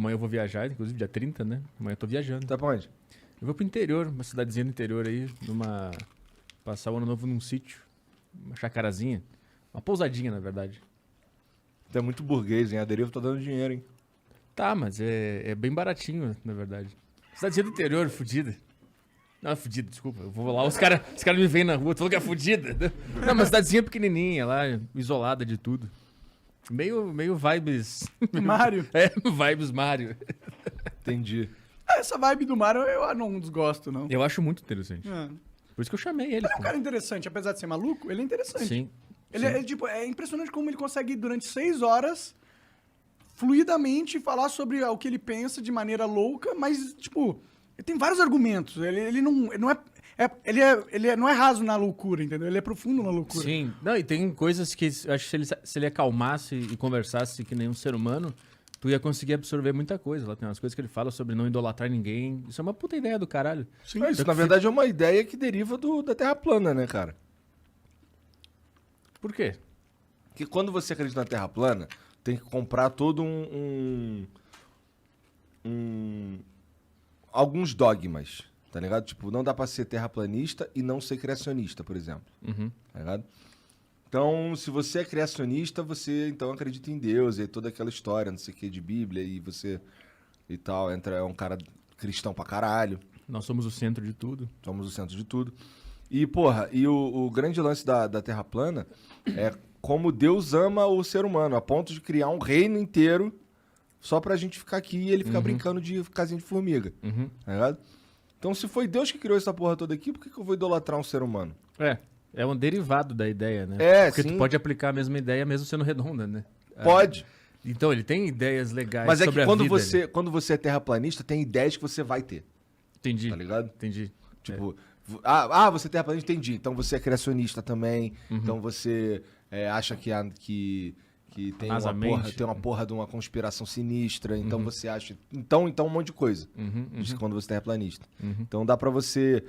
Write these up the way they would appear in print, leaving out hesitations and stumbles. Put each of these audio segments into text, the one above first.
Amanhã eu vou viajar, inclusive dia 30, né? Amanhã eu tô viajando. Tá pra onde? Eu vou pro interior, uma cidadezinha do interior aí, passar o ano novo num sítio, uma chacarazinha, uma pousadinha, na verdade. Tu é muito burguês, hein? A Deriva tá dando dinheiro, hein? Tá, mas é bem baratinho, na verdade. Cidadezinha do interior, fudida. Não, é fudida, desculpa. Eu vou lá, os caras me veem na rua, tu falou que é fudida. Não, mas cidadezinha pequenininha lá, isolada de tudo. Meio vibes... Mario. É, vibes Mario. Entendi. Essa vibe do Mario eu não desgosto, não. Eu acho muito interessante. É. Por isso que eu chamei ele. Ele é um pô. cara interessante, apesar de ser maluco, ele é interessante. Sim. Ele é, tipo, é impressionante como ele consegue, durante 6 horas, fluidamente falar sobre o que ele pensa de maneira louca, mas, tipo, ele tem vários argumentos. Ele não é raso na loucura, entendeu? Ele é profundo na loucura. Sim. Não, e tem coisas que eu acho que se ele acalmasse e conversasse que nem um ser humano, tu ia conseguir absorver muita coisa. Lá tem umas coisas que ele fala sobre não idolatrar ninguém. Isso é uma puta ideia do caralho. Sim. Mas isso, na verdade, é uma ideia que deriva da Terra plana, né, cara? Por quê? Que quando você acredita na Terra plana, tem que comprar todo alguns dogmas, tá ligado? Tipo, não dá pra ser terraplanista e não ser criacionista, por exemplo. Uhum. Tá ligado? Então, se você é criacionista, você então acredita em Deus e toda aquela história, não sei o que, de Bíblia e você e tal, é um cara cristão pra caralho, Nós somos o centro de tudo. somos o centro de tudo. E, porra, o grande lance da Terra plana é como Deus ama o ser humano, a ponto de criar um reino inteiro só pra gente ficar aqui e ele ficar brincando de casinha de formiga, Uhum. tá ligado? Então, se foi Deus que criou essa porra toda aqui, por que eu vou idolatrar um ser humano? É um derivado da ideia, né? É, Porque sim. tu pode aplicar a mesma ideia mesmo sendo redonda, né? Pode. Então, ele tem ideias legais Mas é sobre que a quando vida. Né? quando você é terraplanista, tem ideias que você vai ter, Entendi. tá ligado? Entendi. Tipo, você é terraplanista, entendi. Então você é criacionista também. Então você acha que tem Rasamente. tem uma porra de uma conspiração sinistra. Então você acha... Então um monte de coisa. Isso quando você é terraplanista. Então dá pra você...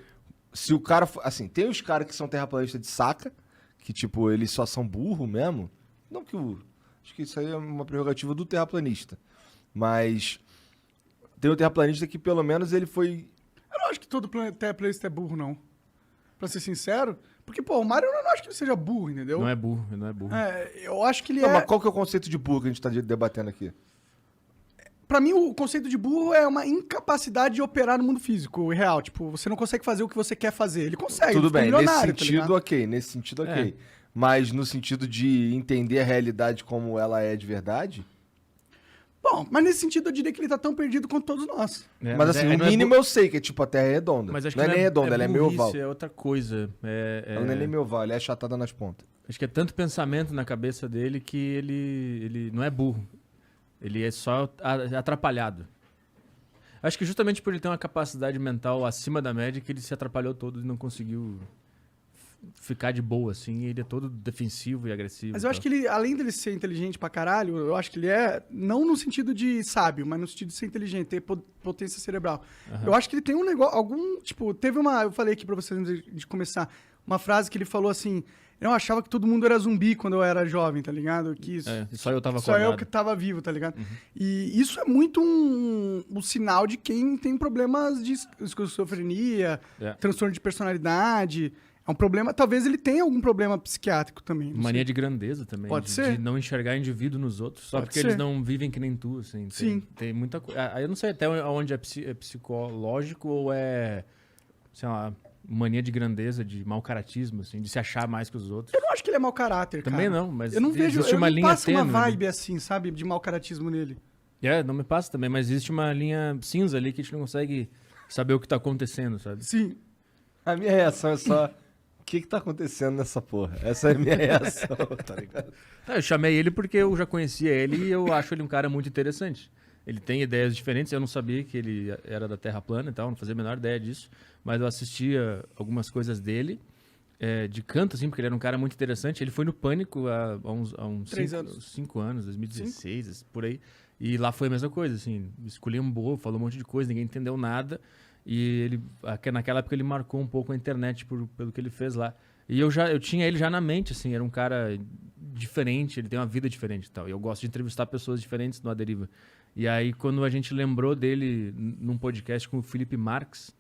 Se o cara... Assim, tem os caras que são terraplanistas de saca, que tipo, eles só são burro mesmo. Não que o... Acho que isso aí é uma prerrogativa do terraplanista. Mas tem o terraplanista que pelo menos ele foi... Eu não acho que todo terraplanista é burro, não. Pra ser sincero. Porque, pô, o Mario eu não acho que ele seja burro, entendeu? Não é burro, não é burro. Eu acho que ele Não, é... mas qual que é o conceito de burro que a gente tá debatendo aqui? Pra mim, o conceito de burro é uma incapacidade de operar no mundo físico, real. Tipo, você não consegue fazer o que você quer fazer. Ele consegue, Tudo ele ficou bem, nesse milionário, tá sentido, ligado? ok. Nesse sentido, ok. Mas no sentido de entender a realidade como ela é de verdade... Bom, mas nesse sentido eu diria que ele tá tão perdido quanto todos nós. É, mas assim, não o mínimo bu- eu sei que é tipo a Terra é redonda. Mas acho não que é nem redonda, ela é meio burrice, oval. É outra coisa. Ela não é nem meio oval, ela é achatada nas pontas. Acho que é tanto pensamento na cabeça dele que ele não é burro. Ele é só atrapalhado. Acho que justamente por ele ter uma capacidade mental acima da média que ele se atrapalhou todo e não conseguiu ficar de boa, assim. Ele é todo defensivo e agressivo. Mas eu acho que ele, além dele ser inteligente pra caralho, eu acho que ele é, não no sentido de sábio, mas no sentido de ser inteligente, ter potência cerebral. Eu acho que ele tem um negócio, eu falei aqui pra vocês antes de começar, uma frase que ele falou assim, eu achava que todo mundo era zumbi quando eu era jovem, tá ligado? Que isso, só eu tava só acordado. eu que tava vivo, tá ligado? E isso é muito um sinal de quem tem problemas de esquizofrenia, transtorno de personalidade. É um problema, talvez ele tenha algum problema psiquiátrico também. não Mania sei. de grandeza também. Pode ser. De não enxergar indivíduo nos outros. Só Pode porque ser. eles não vivem que nem tu, assim. Sim. Tem muita coisa. Eu não sei até onde é psicológico ou é, sei lá, mania de grandeza, de mau caratismo, assim, de se achar mais que os outros. Eu não acho que ele é mau caráter, Também cara. não, mas eu não vejo, existe eu uma não linha passo uma tênue, né? vibe assim, sabe, de mau caratismo nele. Não me passa também, mas existe uma linha cinza ali que a gente não consegue saber o que tá acontecendo, sabe? Sim. A minha reação é só... O que tá acontecendo nessa porra? Essa é a minha reação, tá ligado? Eu chamei ele porque eu já conhecia ele e eu acho ele um cara muito interessante. Ele tem ideias diferentes, eu não sabia que ele era da Terra plana e tal, não fazia a menor ideia disso, mas eu assistia algumas coisas dele, de canto, assim, porque ele era um cara muito interessante. Ele foi no Pânico há uns 3 anos. 5 anos, 2016, por aí, e lá foi a mesma coisa, assim, esculhambou, falou um monte de coisa, ninguém entendeu nada, e ele, naquela época ele marcou um pouco a internet pelo que ele fez lá. E eu tinha ele já na mente, assim, era um cara diferente, ele tem uma vida diferente e tal. E eu gosto de entrevistar pessoas diferentes no A Deriva. E aí, quando a gente lembrou dele num podcast com o Felipe Marques,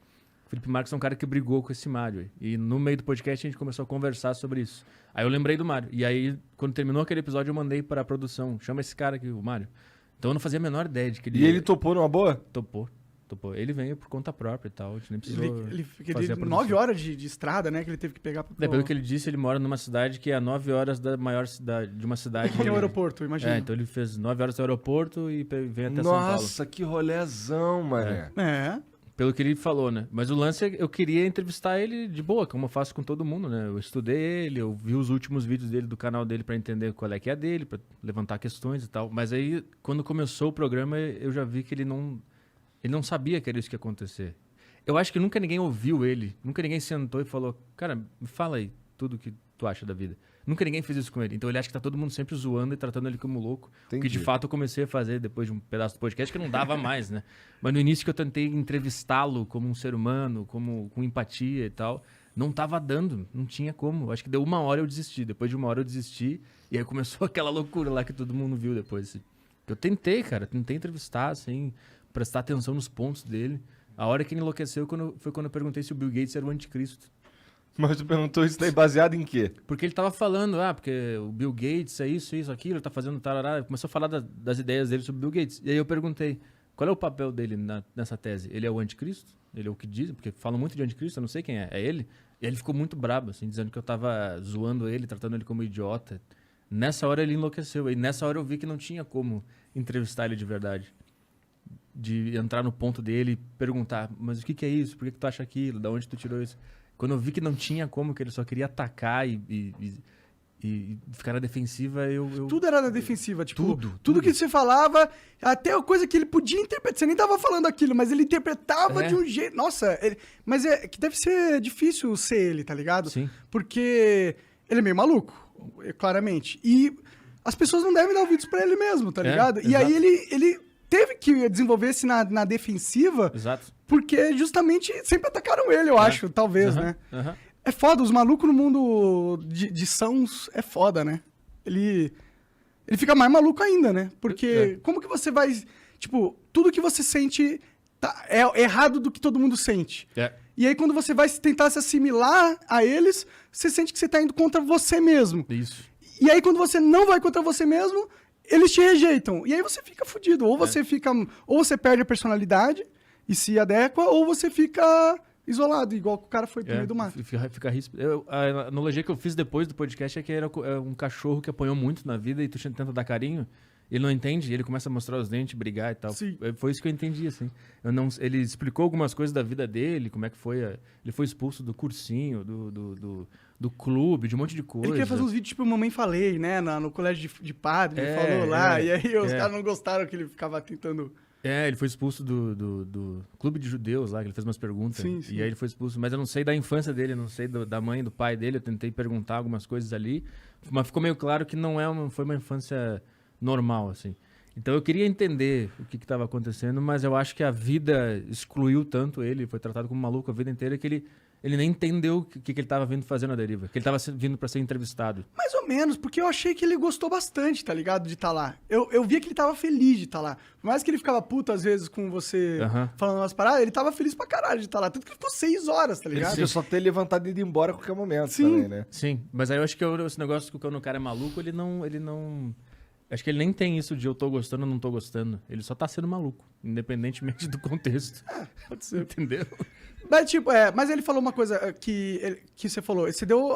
o Felipe Marques é um cara que brigou com esse Mário. Aí. E no meio do podcast a gente começou a conversar sobre isso. Aí eu lembrei do Mário. E aí, quando terminou aquele episódio, eu mandei para a produção. Chama esse cara aqui, o Mário. Então eu não fazia a menor ideia de que ele... E ele topou numa boa? Topou. Ele veio por conta própria e tal. A gente nem precisou Ele fazer a produção. 9 horas de estrada, né? Que ele teve que pegar pra... Pelo que ele disse, ele mora numa cidade que é a 9 horas da maior cidade, de uma cidade... Que é o aeroporto, imagina. Então ele fez 9 horas do aeroporto e vem até São Paulo. Nossa, que rolezão, mané. Pelo que ele falou, né? Mas o lance é eu queria entrevistar ele de boa, como eu faço com todo mundo, né? Eu estudei ele, eu vi os últimos vídeos dele, do canal dele, pra entender qual é que é a dele, pra levantar questões e tal. Mas aí, quando começou o programa, eu já vi que ele não sabia que era isso que ia acontecer. Eu acho que nunca ninguém ouviu ele, nunca ninguém sentou e falou, cara, me fala aí tudo que tu acha da vida. Nunca ninguém fez isso com ele. Então ele acha que tá todo mundo sempre zoando e tratando ele como louco. Entendi. Que de fato eu comecei a fazer depois de um pedaço do podcast que não dava mais, né? Mas no início que eu tentei entrevistá-lo como um ser humano, com empatia e tal, não tava dando, não tinha como. Acho que deu 1 hora eu desisti. Depois de 1 hora eu desisti e aí começou aquela loucura lá que todo mundo viu depois. Eu tentei entrevistar, assim, prestar atenção nos pontos dele. A hora que ele enlouqueceu foi quando eu perguntei se o Bill Gates era o anticristo. Mas tu perguntou isso daí baseado em quê? Porque ele tava falando, porque o Bill Gates é isso, aquilo, ele tá fazendo tarará. Começou a falar das ideias dele sobre o Bill Gates. E aí eu perguntei, qual é o papel dele nessa tese? Ele é o anticristo? Ele é o que diz? Porque falam muito de anticristo, eu não sei quem é. É ele? E aí ele ficou muito brabo, assim, dizendo que eu tava zoando ele, tratando ele como idiota. Nessa hora ele enlouqueceu. E nessa hora eu vi que não tinha como entrevistar ele de verdade. De entrar no ponto dele e perguntar, mas o que é isso? Por que tu acha aquilo? Da onde tu tirou isso? Quando eu vi que não tinha como, que ele só queria atacar e ficar na defensiva, eu... Tudo era na defensiva, tipo... Tudo que você falava, até a coisa que ele podia interpretar. Você nem tava falando aquilo, mas ele interpretava de um jeito... Nossa, mas é que deve ser difícil ser ele, tá ligado? Sim. Porque ele é meio maluco, claramente. E as pessoas não devem dar ouvidos pra ele mesmo, tá ligado? E exato. aí ele teve que desenvolver-se na defensiva... Exato. Porque justamente sempre atacaram ele, eu acho, talvez, né? É foda, os malucos no mundo de sãos é foda, né? Ele fica mais maluco ainda, né? Porque como que você vai... Tipo, tudo que você sente é errado do que todo mundo sente. E aí quando você vai tentar se assimilar a eles, você sente que você tá indo contra você mesmo. Isso. E aí quando você não vai contra você mesmo, eles te rejeitam. E aí você fica fudido. Ou você ou você perde a personalidade... e se adequa, ou você fica isolado, igual que o cara foi pro meio do mato. Fica ríspido. A analogia que eu fiz depois do podcast é que era um cachorro que apanhou muito na vida e tu tenta dar carinho, ele não entende, ele começa a mostrar os dentes, brigar e tal. Sim. Foi isso que eu entendi, assim. Ele explicou algumas coisas da vida dele, como é que foi. Ele foi expulso do cursinho, do clube, de um monte de coisa. Ele queria fazer uns vídeos tipo Mamãe Falei, né? No colégio de padre, ele falou lá, e aí os caras não gostaram que ele ficava tentando... Ele foi expulso do clube de judeus lá, que ele fez umas perguntas. Sim. E aí ele foi expulso. Mas eu não sei da infância dele, eu não sei da mãe e do pai dele. Eu tentei perguntar algumas coisas ali. Mas ficou meio claro que não foi uma infância normal, assim. Então eu queria entender o que estava acontecendo, mas eu acho que a vida excluiu tanto ele, foi tratado como maluco a vida inteira, que ele nem entendeu o que ele estava vindo fazer na deriva. Que ele estava vindo para ser entrevistado. Mais ou menos, porque eu achei que ele gostou bastante, tá ligado? De estar lá. Eu via que ele tava feliz de estar lá. Por mais que ele ficava puto às vezes com você falando umas paradas, ele tava feliz pra caralho de estar lá. Tanto que ele ficou 6 horas, tá ligado? Ele só ter levantado e ido embora a qualquer momento. Sim. Também, né? Sim, mas aí eu acho que esse negócio que quando o cara é maluco, ele não... Acho que ele nem tem isso de eu tô gostando ou não tô gostando. Ele só tá sendo maluco, independentemente do contexto. Pode ser. Entendeu? Mas, tipo, mas ele falou uma coisa que você falou. Você deu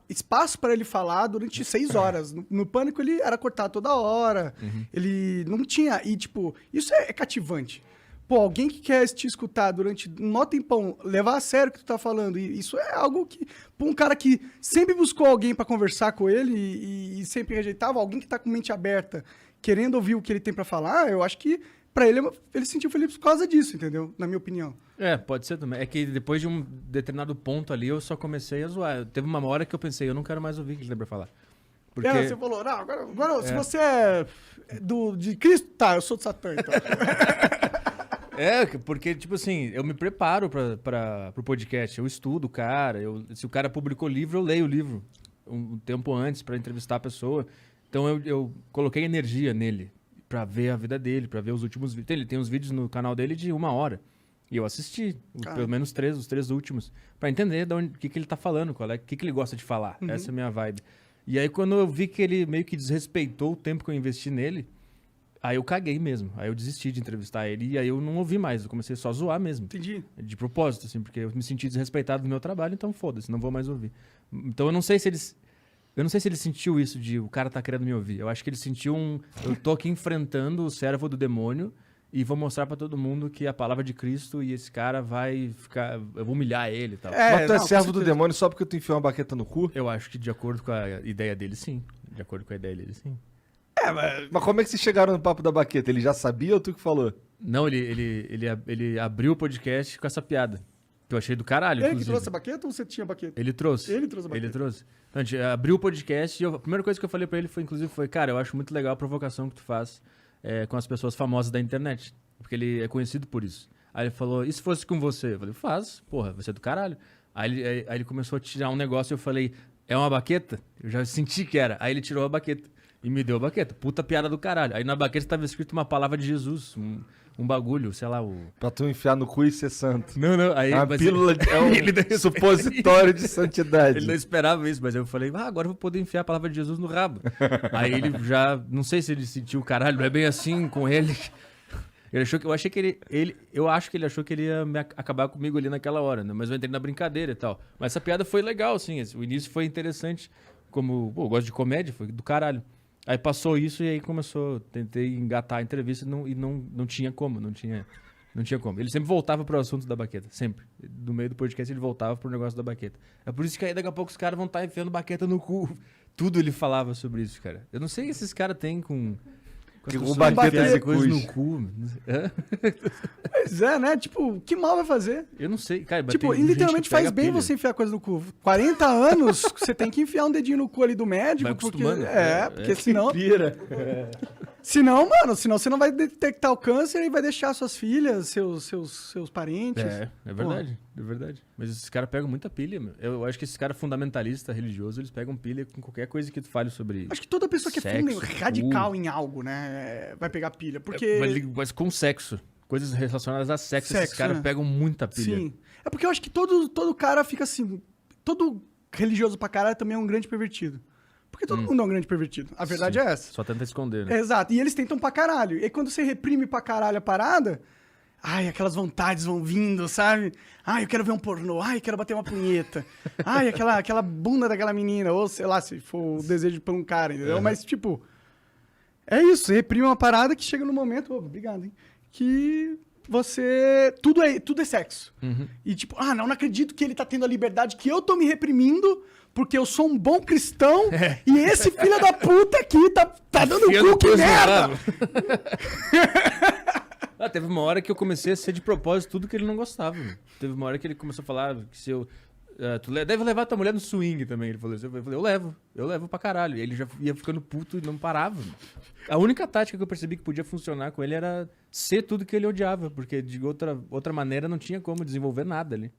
espaço pra ele falar durante 6 horas. No Pânico, ele era cortado toda hora. Ele não tinha... E, tipo, isso é cativante. Pô, alguém que quer te escutar durante um mó tempão, levar a sério o que tu tá falando, e isso é algo que... Pô, um cara que sempre buscou alguém pra conversar com ele e sempre rejeitava, alguém que tá com mente aberta, querendo ouvir o que ele tem pra falar, eu acho que pra ele se sentiu feliz por causa disso, entendeu? Na minha opinião. Pode ser também. É que depois de um determinado ponto ali, eu só comecei a zoar. Teve uma hora que eu pensei, eu não quero mais ouvir o que ele tem pra falar. Porque... Você falou, não, agora se você é de Cristo, tá, eu sou de Satã, então. Porque, tipo assim, eu me preparo pro podcast, eu estudo o cara, se o cara publicou livro, eu leio o livro um tempo antes pra entrevistar a pessoa. Então eu coloquei energia nele. pra ver a vida dele, pra ver os últimos vídeos. Ele tem uns vídeos no canal dele de 1 hora. E eu assisti, pelo menos os 3 últimos, pra entender o que ele tá falando, o que ele gosta de falar. Essa é a minha vibe. E aí, quando eu vi que ele meio que desrespeitou o tempo que eu investi nele, aí eu caguei mesmo. Aí eu desisti de entrevistar ele e aí eu não ouvi mais. Eu comecei só a zoar mesmo. Entendi. De propósito, assim, porque eu me senti desrespeitado no meu trabalho, então foda-se, não vou mais ouvir. Então eu não sei se ele sentiu isso de o cara tá querendo me ouvir. Eu acho que ele sentiu eu tô aqui enfrentando o servo do demônio e vou mostrar pra todo mundo que a palavra de Cristo e esse cara vai ficar... Eu vou humilhar ele e tal. Mas tu é servo do demônio só porque tu enfiou uma baqueta no cu? Eu acho que de acordo com a ideia dele, sim. De acordo com a ideia dele, sim. Mas como é que vocês chegaram no papo da baqueta? Ele já sabia ou tu que falou? Não, ele abriu o podcast com essa piada. Que eu achei do caralho, Ele inclusive. que trouxe a baqueta ou você tinha baqueta? Ele trouxe. Ele trouxe a baqueta. Ele trouxe. Então, a gente abriu o podcast e a primeira coisa que eu falei pra ele foi, cara, eu acho muito legal a provocação que tu faz com as pessoas famosas da internet. Porque ele é conhecido por isso. Aí ele falou, e se fosse com você? Eu falei, faz, porra, você é do caralho. Aí ele começou a tirar um negócio e eu falei, é uma baqueta? Eu já senti que era. Aí ele tirou a baqueta e me deu a baqueta. Puta piada do caralho. Aí na baqueta estava escrito uma palavra de Jesus, um bagulho, sei lá, Pra tu enfiar no cu e ser santo. Não. Aí, A pílula é um supositório de santidade. Ele não esperava isso, mas eu falei, agora eu vou poder enfiar a palavra de Jesus no rabo. Aí ele já, não sei se ele sentiu, caralho, não é bem assim com ele. Eu acho que ele achou que ele ia acabar comigo ali naquela hora, né? Mas eu entrei na brincadeira e tal. Mas essa piada foi legal, assim, o início foi interessante, como, eu gosto de comédia, foi do caralho. Aí passou isso e aí tentei engatar a entrevista e não tinha como, não tinha como. Ele sempre voltava pro assunto da baqueta, sempre. No meio do podcast ele voltava pro negócio da baqueta. É por isso que aí daqui a pouco os caras vão estar enfiando baqueta no cu. Tudo ele falava sobre isso, cara. Eu não sei o que esses caras têm com... Que com baqueta coisa no cu. Pois é, né? Tipo, que mal vai fazer? Eu não sei, cara. Tipo, literalmente faz bem você enfiar coisa no cu. 40 anos, você tem que enfiar um dedinho no cu ali do médico. Vai porque acostumando. porque senão... Pira. Senão, mano, você não vai detectar o câncer e vai deixar suas filhas, seus parentes. É verdade, é verdade. Mas esses caras pegam muita pilha, meu. Eu acho que esses caras fundamentalistas, religiosos, eles pegam pilha com qualquer coisa que tu fale sobre. Acho que toda pessoa que sexo, é radical em algo, né, vai pegar pilha. Porque... Mas com sexo. Coisas relacionadas a sexo esses caras pegam muita pilha. Sim. É porque eu acho que todo cara fica assim... Todo religioso pra caralho também é um grande pervertido. Porque todo mundo é um grande pervertido. A verdade é essa. Só tenta esconder, né? Exato. E eles tentam pra caralho. E quando você reprime pra caralho a parada... Ai, aquelas vontades vão vindo, sabe? Ai, eu quero ver um pornô. Ai, eu quero bater uma punheta. Ai, aquela bunda daquela menina. Ou sei lá, se for o desejo por um cara, entendeu? Mas, tipo... É isso. Você reprime uma parada que chega no momento... obrigado, hein? Que... você... Tudo é sexo. E tipo, não acredito que ele tá tendo a liberdade que eu tô me reprimindo porque eu sou um bom cristão e esse filho da puta aqui tá dando cu, que merda! Teve uma hora que eu comecei a ser de propósito tudo que ele não gostava. Teve uma hora que ele começou a falar que se eu... tu deve levar tua mulher no swing também. Ele falou assim. Eu falei, eu levo pra caralho. E ele já ia ficando puto e não parava. A única tática que eu percebi que podia funcionar com ele era ser tudo que ele odiava, porque de outra maneira não tinha como desenvolver nada ali.